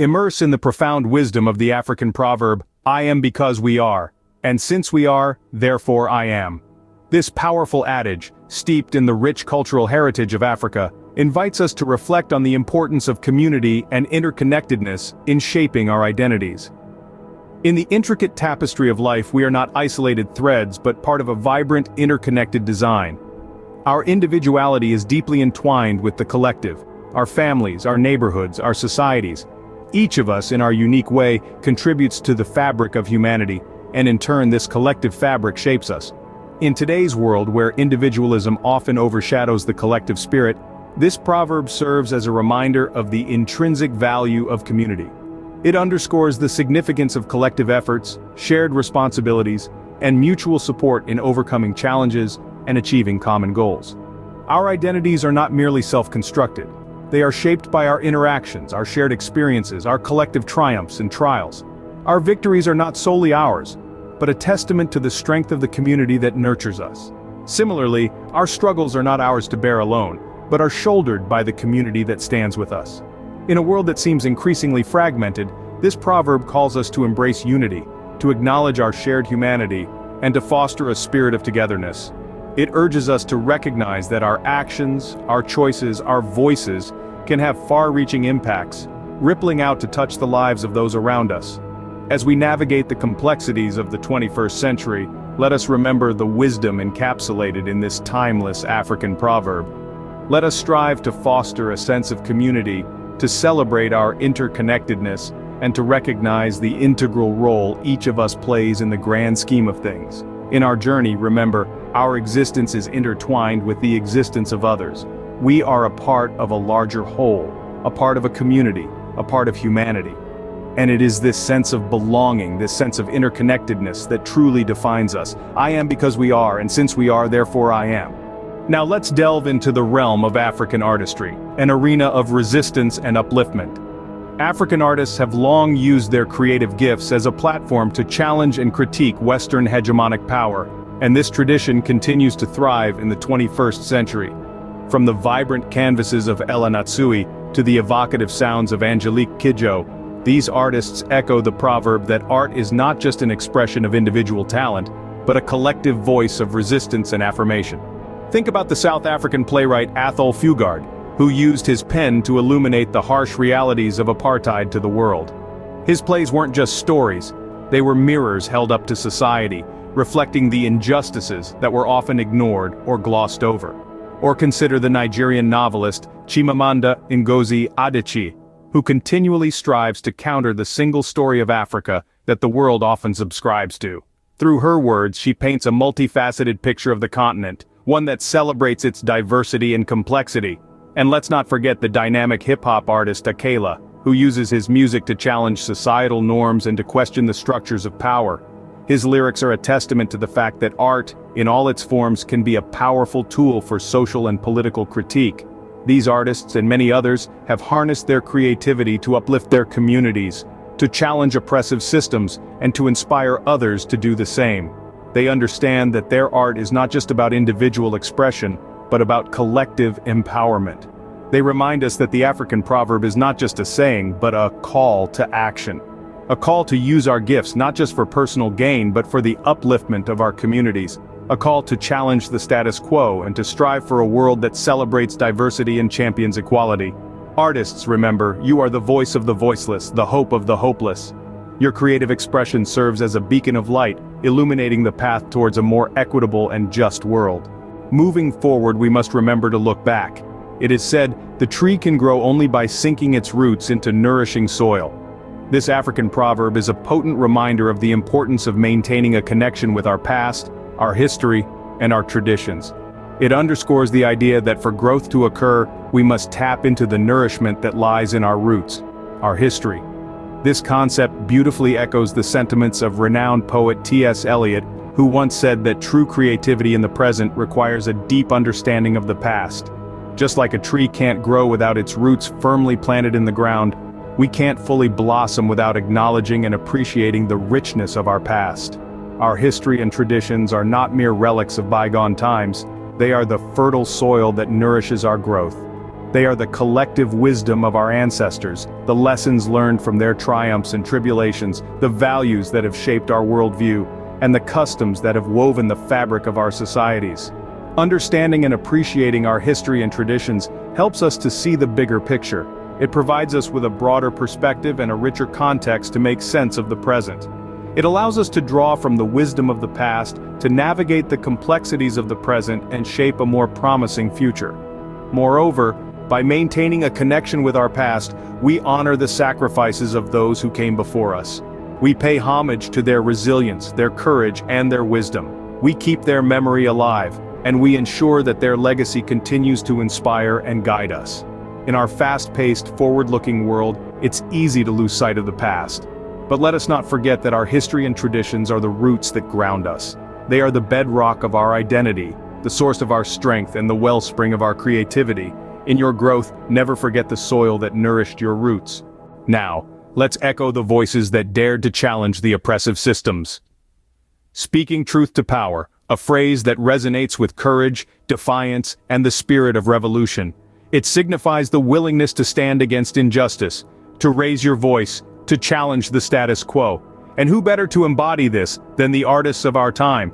Immerse in the profound wisdom of the African proverb, "I am because we are, and since we are, therefore I am." This powerful adage, steeped in the rich cultural heritage of Africa, invites us to reflect on the importance of community and interconnectedness in shaping our identities. In the intricate tapestry of life, we are not isolated threads but part of a vibrant, interconnected design. Our individuality is deeply entwined with the collective, our families, our neighborhoods, our societies. Each of us, in our unique way, contributes to the fabric of humanity, and in turn this collective fabric shapes us. In today's world where individualism often overshadows the collective spirit, this proverb serves as a reminder of the intrinsic value of community. It underscores the significance of collective efforts, shared responsibilities, and mutual support in overcoming challenges and achieving common goals. Our identities are not merely self-constructed. They are shaped by our interactions, our shared experiences, our collective triumphs and trials. Our victories are not solely ours, but a testament to the strength of the community that nurtures us. Similarly, our struggles are not ours to bear alone, but are shouldered by the community that stands with us. In a world that seems increasingly fragmented, this proverb calls us to embrace unity, to acknowledge our shared humanity, and to foster a spirit of togetherness. It urges us to recognize that our actions, our choices, our voices can have far-reaching impacts, rippling out to touch the lives of those around us. As we navigate the complexities of the 21st century, let us remember the wisdom encapsulated in this timeless African proverb. Let us strive to foster a sense of community, to celebrate our interconnectedness, and to recognize the integral role each of us plays in the grand scheme of things. In our journey, remember, our existence is intertwined with the existence of others. We are a part of a larger whole, a part of a community, a part of humanity. And it is this sense of belonging, this sense of interconnectedness that truly defines us. I am because we are, and since we are, therefore I am. Now let's delve into the realm of African artistry, an arena of resistance and upliftment. African artists have long used their creative gifts as a platform to challenge and critique Western hegemonic power, and this tradition continues to thrive in the 21st century. From the vibrant canvases of Ella Natsui to the evocative sounds of Angelique Kidjo, these artists echo the proverb that art is not just an expression of individual talent, but a collective voice of resistance and affirmation. Think about the South African playwright Athol Fugard, who used his pen to illuminate the harsh realities of apartheid to the world. His plays weren't just stories, they were mirrors held up to society, reflecting the injustices that were often ignored or glossed over. Or consider the Nigerian novelist Chimamanda Ngozi Adichie, who continually strives to counter the single story of Africa that the world often subscribes to. Through her words, she paints a multifaceted picture of the continent, one that celebrates its diversity and complexity. And let's not forget the dynamic hip-hop artist Akela, who uses his music to challenge societal norms and to question the structures of power. His lyrics are a testament to the fact that art, in all its forms, can be a powerful tool for social and political critique. These artists and many others have harnessed their creativity to uplift their communities, to challenge oppressive systems, and to inspire others to do the same. They understand that their art is not just about individual expression, but about collective empowerment. They remind us that the African proverb is not just a saying, but a call to action. A call to use our gifts not just for personal gain, but for the upliftment of our communities. A call to challenge the status quo and to strive for a world that celebrates diversity and champions equality. Artists, remember, you are the voice of the voiceless, the hope of the hopeless. Your creative expression serves as a beacon of light, illuminating the path towards a more equitable and just world. Moving forward, we must remember to look back. It is said, the tree can grow only by sinking its roots into nourishing soil. This African proverb is a potent reminder of the importance of maintaining a connection with our past, our history, and our traditions. It underscores the idea that for growth to occur, we must tap into the nourishment that lies in our roots, our history. This concept beautifully echoes the sentiments of renowned poet T.S. Eliot, who once said that true creativity in the present requires a deep understanding of the past. Just like a tree can't grow without its roots firmly planted in the ground, we can't fully blossom without acknowledging and appreciating the richness of our past. Our history and traditions are not mere relics of bygone times, they are the fertile soil that nourishes our growth. They are the collective wisdom of our ancestors, the lessons learned from their triumphs and tribulations, the values that have shaped our worldview, and the customs that have woven the fabric of our societies. Understanding and appreciating our history and traditions helps us to see the bigger picture. It provides us with a broader perspective and a richer context to make sense of the present. It allows us to draw from the wisdom of the past to navigate the complexities of the present and shape a more promising future. Moreover, by maintaining a connection with our past, we honor the sacrifices of those who came before us. We pay homage to their resilience, their courage, and their wisdom. We keep their memory alive, and we ensure that their legacy continues to inspire and guide us. In our fast-paced, forward-looking world, it's easy to lose sight of the past. But let us not forget that our history and traditions are the roots that ground us. They are the bedrock of our identity, the source of our strength, and the wellspring of our creativity. In your growth, never forget the soil that nourished your roots. Now, let's echo the voices that dared to challenge the oppressive systems. Speaking truth to power, a phrase that resonates with courage, defiance, and the spirit of revolution. It signifies the willingness to stand against injustice, to raise your voice, to challenge the status quo. And who better to embody this than the artists of our time?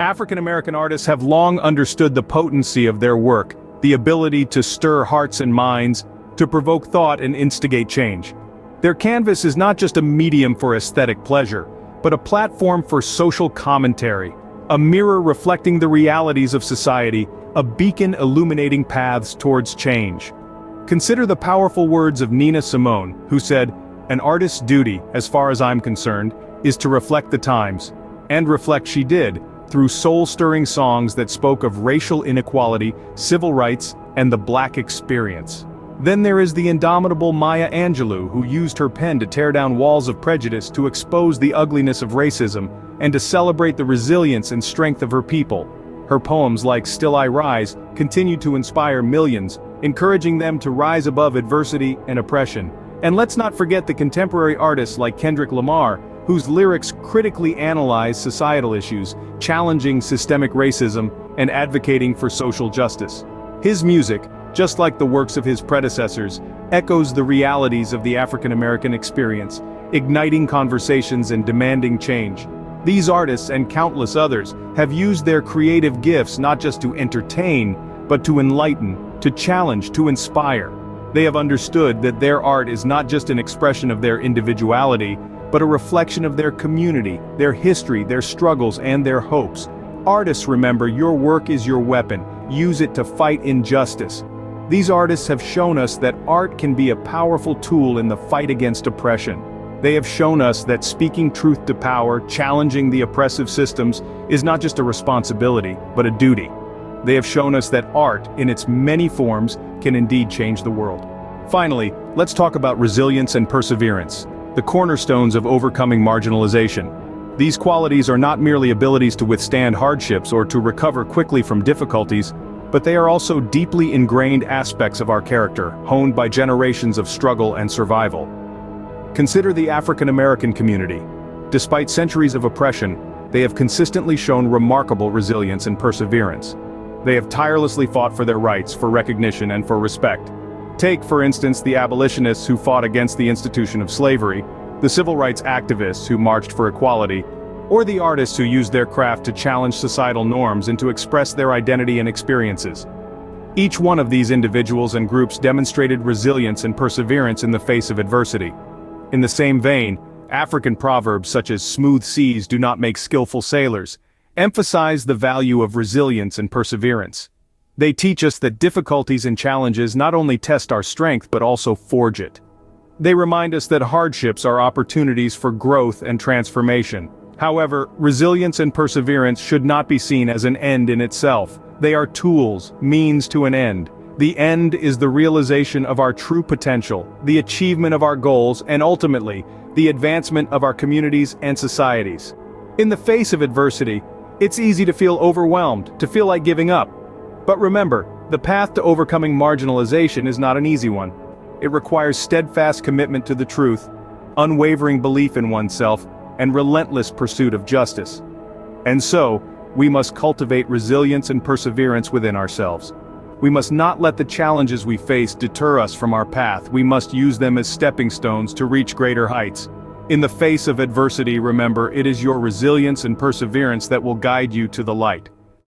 African American artists have long understood the potency of their work, the ability to stir hearts and minds, to provoke thought and instigate change. Their canvas is not just a medium for aesthetic pleasure, but a platform for social commentary, a mirror reflecting the realities of society, a beacon illuminating paths towards change. Consider the powerful words of Nina Simone, who said, "An artist's duty, as far as I'm concerned, is to reflect the times." And reflect she did, through soul-stirring songs that spoke of racial inequality, civil rights, and the Black experience. Then there is the indomitable Maya Angelou, who used her pen to tear down walls of prejudice, to expose the ugliness of racism, and to celebrate the resilience and strength of her people. Her poems like Still I Rise continue to inspire millions, encouraging them to rise above adversity and oppression. And let's not forget the contemporary artists like Kendrick Lamar, whose lyrics critically analyze societal issues, challenging systemic racism, and advocating for social justice. His music, just like the works of his predecessors, echoes the realities of the African American experience, igniting conversations and demanding change. These artists and countless others have used their creative gifts not just to entertain, but to enlighten, to challenge, to inspire. They have understood that their art is not just an expression of their individuality, but a reflection of their community, their history, their struggles, and their hopes. Artists, remember, your work is your weapon. Use it to fight injustice. These artists have shown us that art can be a powerful tool in the fight against oppression. They have shown us that speaking truth to power, challenging the oppressive systems, is not just a responsibility, but a duty. They have shown us that art, in its many forms, can indeed change the world. Finally, let's talk about resilience and perseverance, the cornerstones of overcoming marginalization. These qualities are not merely abilities to withstand hardships or to recover quickly from difficulties, but they are also deeply ingrained aspects of our character, honed by generations of struggle and survival. Consider the African American community. Despite centuries of oppression, they have consistently shown remarkable resilience and perseverance. They have tirelessly fought for their rights, for recognition, and for respect. Take, for instance, the abolitionists who fought against the institution of slavery, the civil rights activists who marched for equality, or the artists who used their craft to challenge societal norms and to express their identity and experiences. Each one of these individuals and groups demonstrated resilience and perseverance in the face of adversity. In the same vein, African proverbs such as "smooth seas do not make skillful sailors" emphasize the value of resilience and perseverance. They teach us that difficulties and challenges not only test our strength but also forge it. They remind us that hardships are opportunities for growth and transformation. However, resilience and perseverance should not be seen as an end in itself. They are tools, means to an end. The end is the realization of our true potential, the achievement of our goals, and ultimately, the advancement of our communities and societies. In the face of adversity, it's easy to feel overwhelmed, to feel like giving up. But remember, the path to overcoming marginalization is not an easy one. It requires steadfast commitment to the truth, unwavering belief in oneself, and relentless pursuit of justice. And so, we must cultivate resilience and perseverance within ourselves. We must not let the challenges we face deter us from our path. We must use them as stepping stones to reach greater heights. In the face of adversity, remember, it is your resilience and perseverance that will guide you to the light.